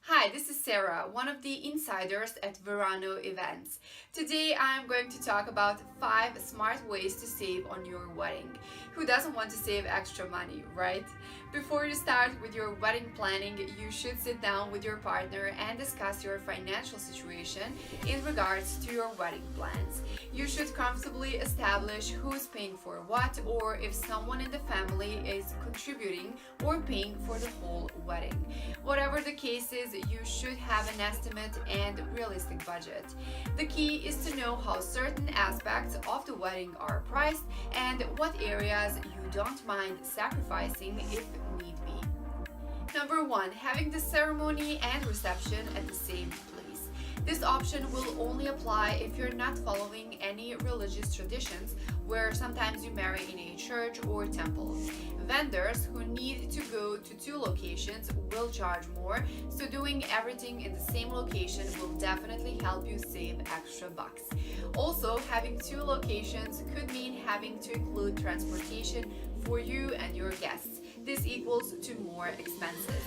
Hi, this is Sarah, one of the insiders at Verano events. Today I'm going to talk about 5 smart ways to save on your wedding. Who doesn't want to save extra money, right? Before you start with your wedding planning, you should sit down with your partner and discuss your financial situation in regards to your wedding plans. You should comfortably establish who's paying for what, or if someone in the family is contributing or paying for the whole wedding. Whatever the case is, you should have an estimate and realistic budget. The key is to know how certain aspects of the wedding are priced and what areas you don't mind sacrificing if need be. Number 1. Having the ceremony and reception at the same place. This option will only apply if you're not following any religious traditions, where sometimes you marry in a church or temple. Vendors who need to go to 2 locations will charge more, so doing everything in the same location will definitely help you save extra bucks. Also, having 2 locations could mean having to include transportation for you and your guests. This equals to more expenses.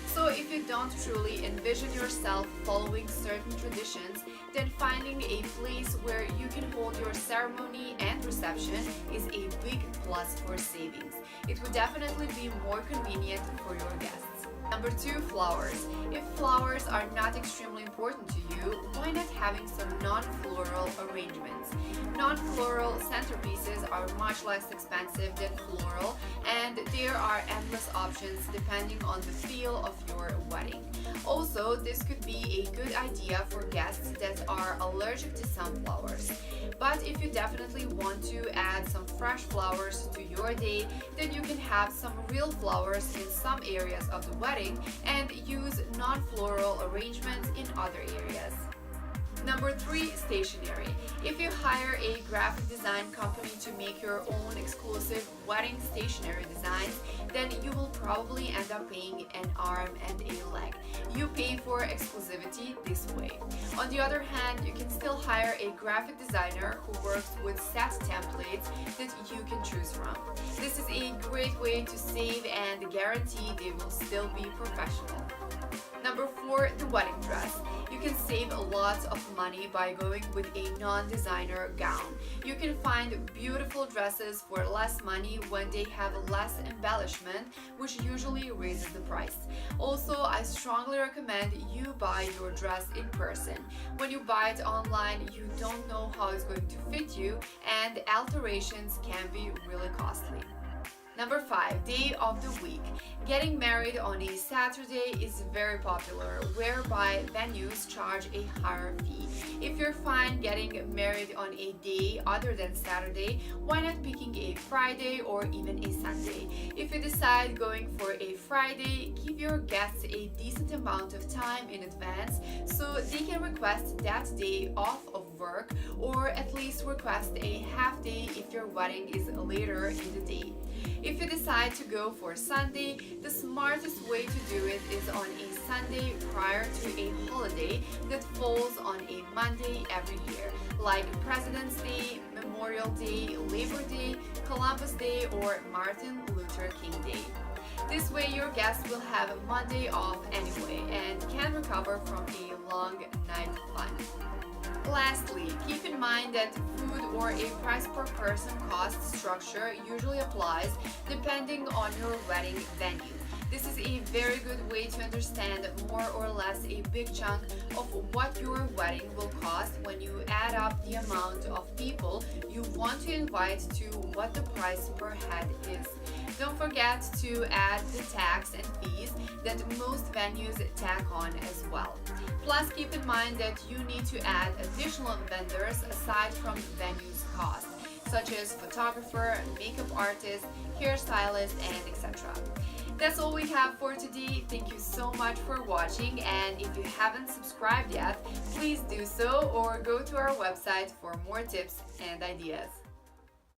So if you don't truly envision yourself following certain traditions, then finding a place where you can hold your ceremony and reception is a big plus for savings. It would definitely be more convenient for your guests. Number 2, flowers. If flowers are not extremely important to you, why not having some non-floral arrangements? Non-floral centerpieces are much less expensive than floral, and there are endless options depending on the feel of your wedding. Also, this could be a good idea for guests that are allergic to some flowers. But if you definitely want to add some fresh flowers to your day, then you can have some real flowers in some areas of the wedding and use non-floral arrangements in other areas. Number 3, stationery. If you hire a graphic design company to make your own exclusive wedding stationery designs, then you will probably end up paying an arm and a leg. You pay for exclusivity this way. On the other hand, you can still hire a graphic designer who works with set templates that you can choose from. This is a great way to save and guarantee they will still be professional. Number 4, the wedding dress. You can save a lot of money by going with a non-designer gown. You can find beautiful dresses for less money when they have less embellishment, which usually raises the price. Also, I strongly recommend you buy your dress in person. When you buy it online, you don't know how it's going to fit you, and alterations can be really costly. Number 5, day of the week. Getting married on a Saturday is very popular, whereby venues charge a higher fee. If you're fine getting married on a day other than Saturday, why not picking a Friday or even a Sunday? If you decide going for a Friday, give your guests a decent amount of time in advance so they can request that day off of work, or at least request a half day if your wedding is later in the day. If you decide to go for Sunday, the smartest way to do it is on a Sunday prior to a holiday that falls on a Monday every year, like President's Day, Memorial Day, Labor Day, Columbus Day, or Martin Luther King Day. This way your guests will have Monday off anyway and can recover from a long night fun. Lastly, keep in mind that food or a price per person cost structure usually applies depending on your wedding venue. This is a very good way to understand more or less a big chunk of what your wedding will cost when you add up the amount of people you want to invite to what the price per head is. Don't forget to add the tax and fees that most venues tack on as well. Plus, keep in mind that you need to add additional vendors aside from the venue's cost, such as photographer, makeup artist, hairstylist, and etc. That's all we have for today. Thank you so much for watching, and if you haven't subscribed yet, please do so or go to our website for more tips and ideas.